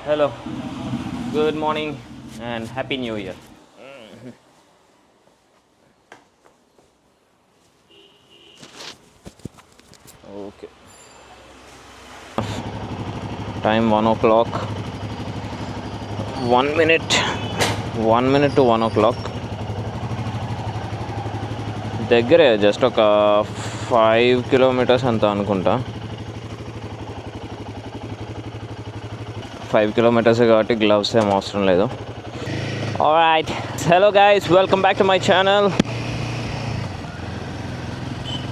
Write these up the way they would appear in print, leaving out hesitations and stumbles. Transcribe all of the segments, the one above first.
Hello, good morning and Happy New Year. Okay. Time 1 o'clock. 1 minute. 1 minute to 1 o'clock. దగ్గరే just ఒక 5 kilometres అంత అనుకుంటా. 5 kilometers కాబట్టి gloves ఏం అవసరం లేదు. Alright, hello guys, welcome back to my channel.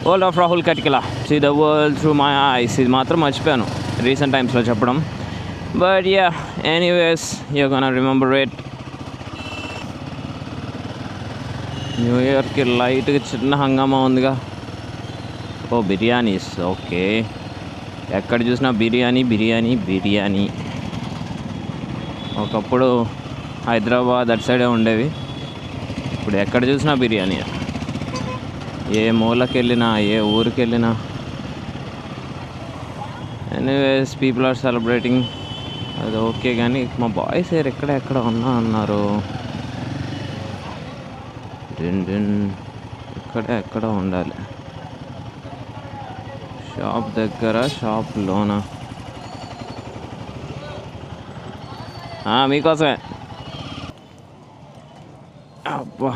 World of Rahul Katikala, see the world through my eyes. ఇది మాత్రం మర్చిపోయాను రీసెంట్ టైమ్స్లో చెప్పడం. But yeah, anyways you gonna remember it. New ఇయర్కి లైట్గా చిన్న హంగామా ఉందిగా. ఓ బిర్యానీస్, ఓకే. ఎక్కడ చూసినా బిర్యానీ బిర్యానీ బిర్యానీ. ఒకప్పుడు హైదరాబాద్ అటు సైడే ఉండేవి, ఇప్పుడు ఎక్కడ చూసినా బిర్యానీ. ఏ మూలకి వెళ్ళినా, ఏ ఊరికి వెళ్ళినా. ఎనీవేస్ పీపుల్ ఆర్ సెలబ్రేటింగ్, అది ఓకే. కానీ మా బాయ్స్ ఎక్కడ ఉన్నా అన్నారు. ఎక్కడ ఉండాలి. షాప్ దగ్గర, షాప్ లోన. మీకోసమే. అబ్బా,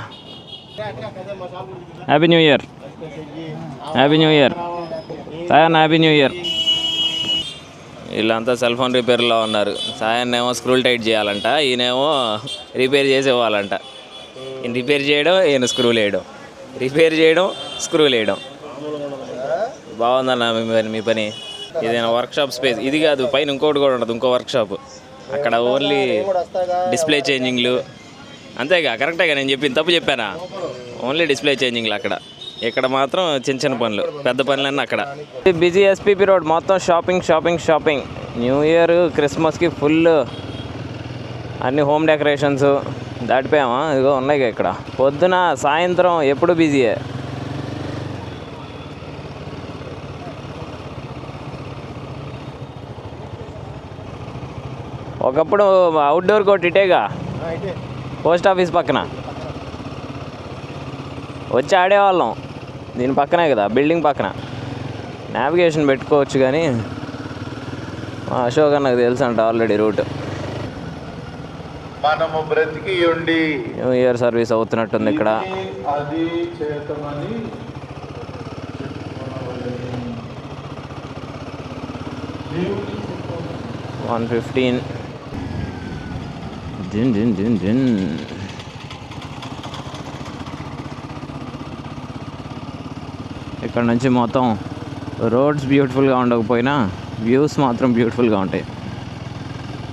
happy new year. Happy new year Sion, happy new year. వీళ్ళంతా సెల్ ఫోన్ రిపేర్లో ఉన్నారు. సాయన్ ఏమో స్క్రూలు టైట్ చేయాలంట, ఈయనేమో రిపేర్ చేసి ఇవ్వాలంట. ఈయన రిపేర్ చేయడం, ఈయన స్క్రూలు వేయడం, రిపేర్ చేయడం, స్క్రూలు వేయడం. బాగుందన్న మీ పని. ఇదేనా వర్క్షాప్ స్పేస్? ఇది కాదు, పైన ఇంకోటి కూడా ఉండదు, ఇంకో వర్క్షాప్. అక్కడ ఓన్లీ డిస్ప్లే చేంజింగ్లు అంతేగా. కరెక్టేగా నేను చెప్పింది? తప్పు చెప్పానా? ఓన్లీ డిస్ప్లే చేంజింగ్లు అక్కడ. ఇక్కడ మాత్రం చిన్న పనులు, పెద్ద పనులన్నీ అక్కడ. బిజీ ఎస్పీపీ రోడ్ మొత్తం shopping shopping shopping. New year, క్రిస్మస్కి ఫుల్ అన్ని హోమ్ డెకరేషన్స్ దాటిపోయామా. ఇదిగో ఉన్నాయి ఇక్కడ. పొద్దున సాయంత్రం ఎప్పుడు బిజీయే. ఒకప్పుడు అవుట్డోర్ కోర్ట్ ఇటేగా, పోస్ట్ ఆఫీస్ పక్కన వచ్చి ఆడేవాళ్ళం. దీని పక్కనే కదా, బిల్డింగ్ పక్కన. నావిగేషన్ పెట్టుకోవచ్చు కానీ అశోక్ నాకు తెలుసు అంట ఆల్రెడీ రూట్. మనము బ్రతికి ఉండి న్యూ ఇయర్ సర్వీస్ అవుతున్నట్టుంది ఇక్కడ. అది చేతమని 1:15. జిన్ జిన్ జిన్ జిన్. ఇక్కడ నుంచి మొత్తం రోడ్స్ బ్యూటిఫుల్గా ఉండకపోయినా వ్యూస్ మాత్రం బ్యూటిఫుల్గా ఉంటాయి.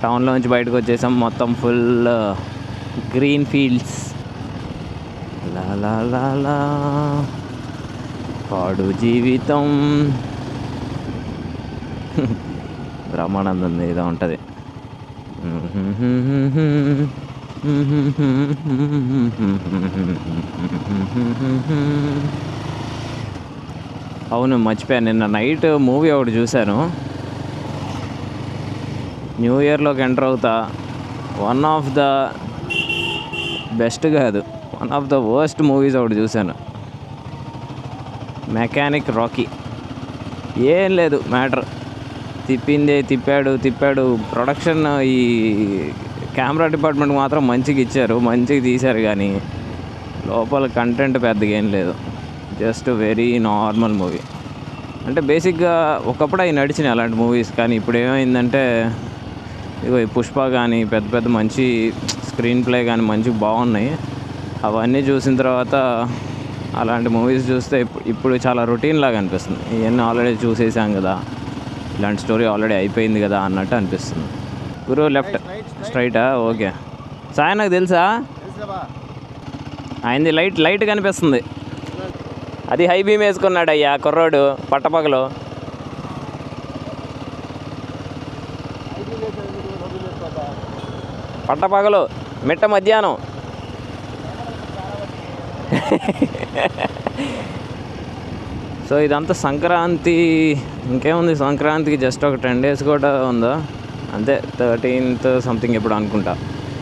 టౌన్లో నుంచి బయటకు వచ్చేసాం, మొత్తం ఫుల్ గ్రీన్ ఫీల్డ్స్. లా లా లా లా పాడు జీవితం. బ్రహ్మానందం ఏదో ఉంటుంది. అవును, మర్చిపోయాను. నిన్న నైట్ మూవీ ఒకటి చూశాను. న్యూ ఇయర్లోకి ఎంటర్ అవుతా, వన్ ఆఫ్ ద బెస్ట్ కాదు, one of the worst movies ఒకటి చూశాను. Mechanic Rocky. ఏం లేదు మ్యాటర్, తిప్పాడు. ప్రొడక్షన్, ఈ కెమెరా డిపార్ట్మెంట్ మాత్రం మంచిగా ఇచ్చారు, మంచిగా తీశారు. కానీ లోపల కంటెంట్ పెద్దగా ఏం లేదు. Just very normal movie. అంటే బేసిక్గా ఒకప్పుడు అవి నడిచినాయి అలాంటి మూవీస్. కానీ ఇప్పుడు ఏమైందంటే, ఇగో ఈ పుష్ప కానీ పెద్ద మంచి స్క్రీన్ ప్లే కానీ మంచిగా బాగున్నాయి. అవన్నీ చూసిన తర్వాత అలాంటి మూవీస్ చూస్తే ఇప్పుడు చాలా రొటీన్ లాగా అనిపిస్తుంది. ఇవన్నీ ఆల్రెడీ చూసేసాం కదా, ఇలాంటి స్టోరీ ఆల్రెడీ అయిపోయింది కదా అన్నట్టు అనిపిస్తుంది. గురు లెఫ్ట్, స్ట్రైటా? ఓకే. సాయి నాకు తెలుసా, ఆయనది లైట్ కనిపిస్తుంది. అది హై బీమ్ వేసుకున్నాడు అయ్యా కుర్రోడు పట్టపగలు. పట్టపగలు మిట్ట మధ్యాహ్నం. సో ఇదంతా సంక్రాంతి. ఇంకేముంది, సంక్రాంతికి జస్ట్ ఒక 10 days కూడా ఉందా. అంతే 13th సంథింగ్ ఎప్పుడు అనుకుంటా.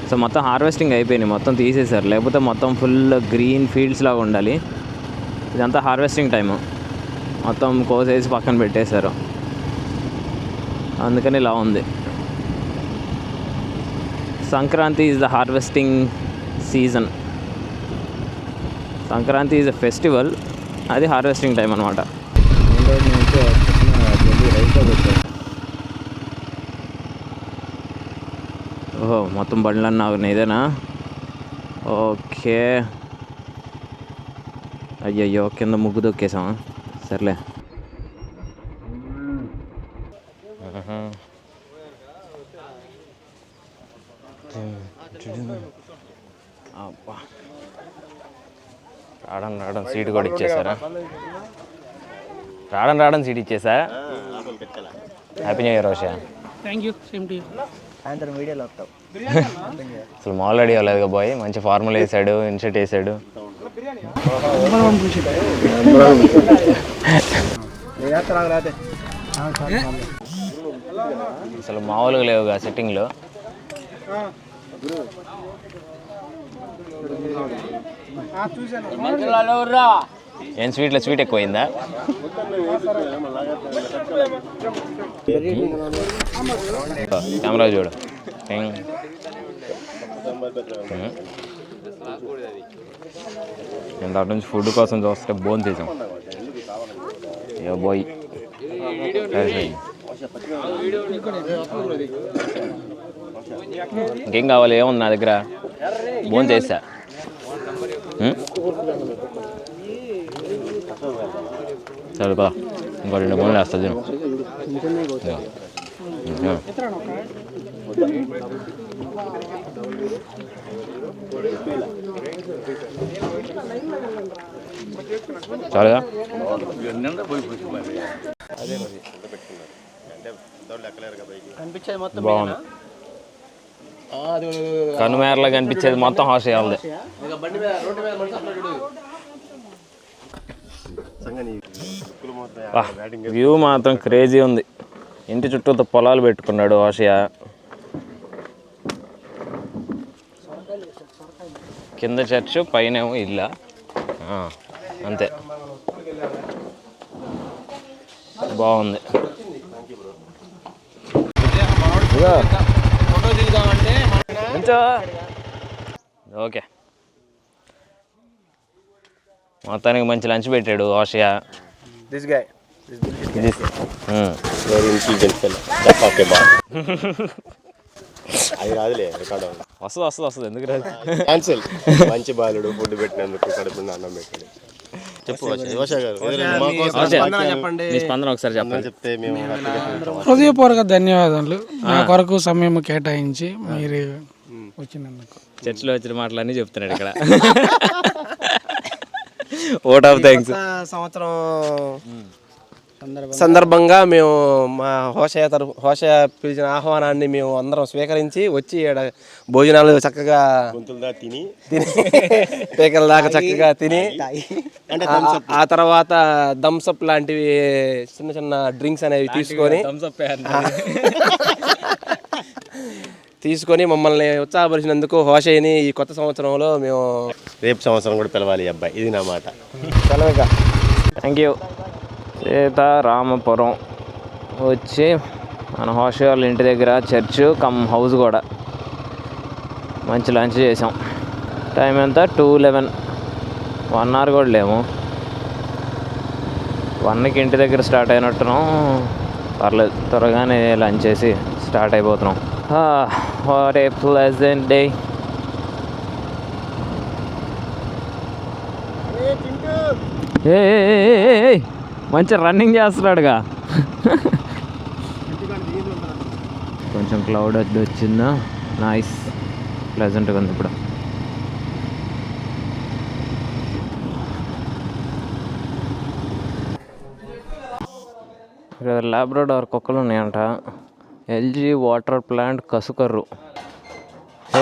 సో మొత్తం హార్వెస్టింగ్ అయిపోయినాయి, మొత్తం తీసేశారు, లేకపోతే మొత్తం ఫుల్ గ్రీన్ ఫీల్డ్స్ లాగా ఉండాలి. ఇదంతా హార్వెస్టింగ్ టైము, మొత్తం కోసేసి పక్కన పెట్టేశారు, అందుకని ఇలా ఉంది. Sankranti is the harvesting season. Sankranti is a festival, అది హార్వెస్టింగ్ టైం అనమాట. ఓహో, మొత్తం బండ్లన్నీ ఆగున్నాయి, ఇదేనా? ఓకే. అయ్యయ్యో, కింద ముగ్గు దొక్కేసామా? సర్లే. అబ్బా, రావడం సీట్ కూడా ఇచ్చేసారా? రావడం సీట్ ఇచ్చేసా. Happy new year Rosha. Thank you, same to you. అసలు మామూలు రెడీ అవ్వలేదుగా బాయ్, మంచి ఫార్మల్ వేసాడు, ఇన్షర్ట్ వేసాడు. అసలు మామూలుగా లేవుగా సెట్టింగ్లో. ఏం స్వీట్లో స్వీట్ ఎక్కువైందా? కెమెరా చూడు. నేను దాటి నుంచి ఫుడ్ కోసం చూస్తే బోన్ చేసాం. ఏ బాయ్, ఇంకేం కావాలి? ఏముంది నా దగ్గర? బోన్ చేసా. సరే పదా, ఇంకో 2 బోన్లు వేస్తా తిను. చాలుగా. బాగుంది, కనుమేరలో కనిపించేది మొత్తం హాస్ చేయాలి. వ్యూ మాత్రం క్రేజీ ఉంది. ఇంటి చుట్టూతో పొలాలు పెట్టుకున్నాడు ఆశయ. కింద చర్చ్, పైనేమో ఇల్లా, అంతే. బాగుంది. ఓకే, మొత్తానికి మంచి లంచ్ పెట్టాడు ఆశయ. వస్తుంది ఎందుకు రాదు? మంచి బాలుడు, ఫుడ్ పెట్టినందుకు, కడుపు అన్నం పెట్టాడు. మీ స్పందన ఒకసారి చెప్తే మేము హృదయపూర్వక ధన్యవాదాలు, నా కొరకు సమయం కేటాయించి మీరు వచ్చినందుకు. చర్చిలో వచ్చిన మాటలన్నీ చెప్తున్నాడు ఇక్కడ. Vote of thanks. సంవత్సరం సందర్భంగా మేము మా హోషయ పిలిచిన ఆహ్వానాన్ని మేము అందరం స్వీకరించి వచ్చి భోజనాలు చక్కగా తిని పేకల దాకా చక్కగా తిని, ఆ తర్వాత థమ్స్అప్ లాంటివి చిన్న చిన్న డ్రింక్స్ అనేవి తీసుకొని మమ్మల్ని ఉత్సాహపరిచినందుకు హోషయ్యని ఈ కొత్త సంవత్సరంలో మేము రేపు సంవత్సరం కూడా పిలవాలి అబ్బాయి, ఇది నా మాట. Thank you. సీతారామపురం వచ్చి మన హోషయ్య వాళ్ళ ఇంటి దగ్గర చర్చ్ కమ్ హౌస్ కూడా మంచి లంచ్ చేసాం. టైం ఎంత? 2:11. 1 hour కూడా లేము. 1కి ఇంటి దగ్గర స్టార్ట్ అయినట్టున్నాం. పర్లేదు, త్వరగానే లంచ్ చేసి స్టార్ట్ అయిపోతున్నాం. What a pleasant day. ఏ మంచి రన్నింగ్ చేస్తున్నాడుగా. కొంచెం క్లౌడ్ అడ్డు వచ్చిందా? నైస్, ప్లెజెంట్గా ఉంది ఇప్పుడు. ఇక్కడ లాబ్రడార్ కుక్కలు ఉన్నాయంట. ఎల్జీ వాటర్ ప్లాంట్ కసుకర్రు. ఏ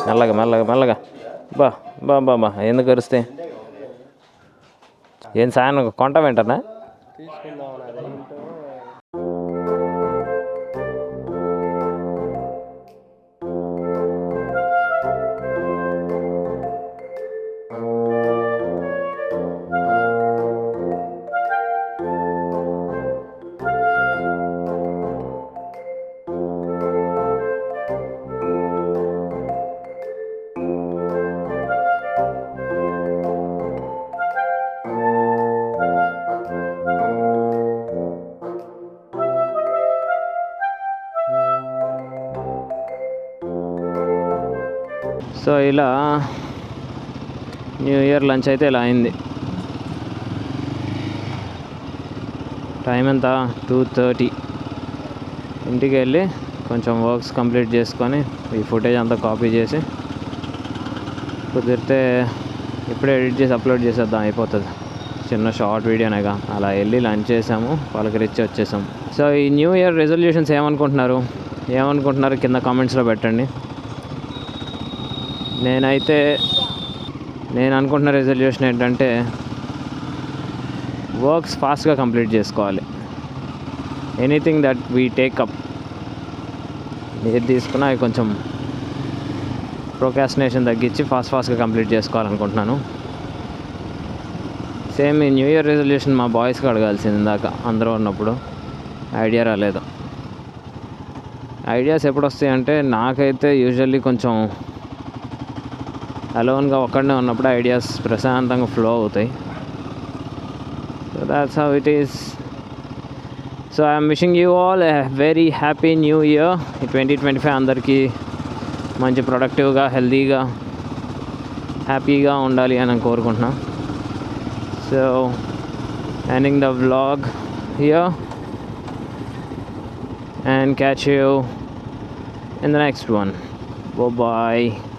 మెల్లగా మెల్లగా మెల్లగా. బా బా బా బా ఎందుకు కరుస్తాయి? ఏం సాయం కొంట వెంటనా? సో ఇలా న్యూ ఇయర్ లంచ్ అయితే ఇలా అయింది. టైం ఎంత? 2:30. ఇంటికి వెళ్ళి కొంచెం వర్క్స్ కంప్లీట్ చేసుకొని ఈ ఫుటేజ్ అంతా కాపీ చేసి కుదిరితే ఇప్పుడే ఎడిట్ చేసి అప్లోడ్ చేసేద్దాం, అయిపోతుంది. చిన్న షార్ట్ వీడియోనేగా. అలా వెళ్ళి లంచ్ చేసాము, పలకరించి వచ్చేసాము. సో ఈ న్యూ ఇయర్ రెజల్యూషన్స్ ఏమనుకుంటున్నారు కింద కామెంట్స్లో పెట్టండి. నేను అనుకుంటున్న రెజల్యూషన్ ఏంటంటే వర్క్స్ ఫాస్ట్గా కంప్లీట్ చేసుకోవాలి. ఎనీథింగ్ దట్ వీ టేకప్, ఏది తీసుకున్నా అవి కొంచెం ప్రోకాస్టినేషన్ తగ్గించి ఫాస్ట్గా కంప్లీట్ చేసుకోవాలనుకుంటున్నాను. సేమ్ ఈ న్యూ ఇయర్ రెజల్యూషన్ మా బాయ్స్కి అడగాల్సింది ఇందాక అందరూ ఉన్నప్పుడు, ఐడియా రాలేదు. ఐడియాస్ ఎప్పుడు వస్తాయి అంటే నాకైతే యూజువల్లీ కొంచెం అలోన్గా ఒక్కడనే ఉన్నప్పుడు ఐడియాస్ ప్రశాంతంగా ఫ్లో అవుతాయి. So that's how it is. So I'm wishing you all a very happy new year. ఈ 2025 అందరికీ మంచి ప్రొడక్టివ్గా, హెల్తీగా, హ్యాపీగా ఉండాలి అని నేను కోరుకుంటున్నాను. So ending the vlog here and catch you in the next one. Bye bye.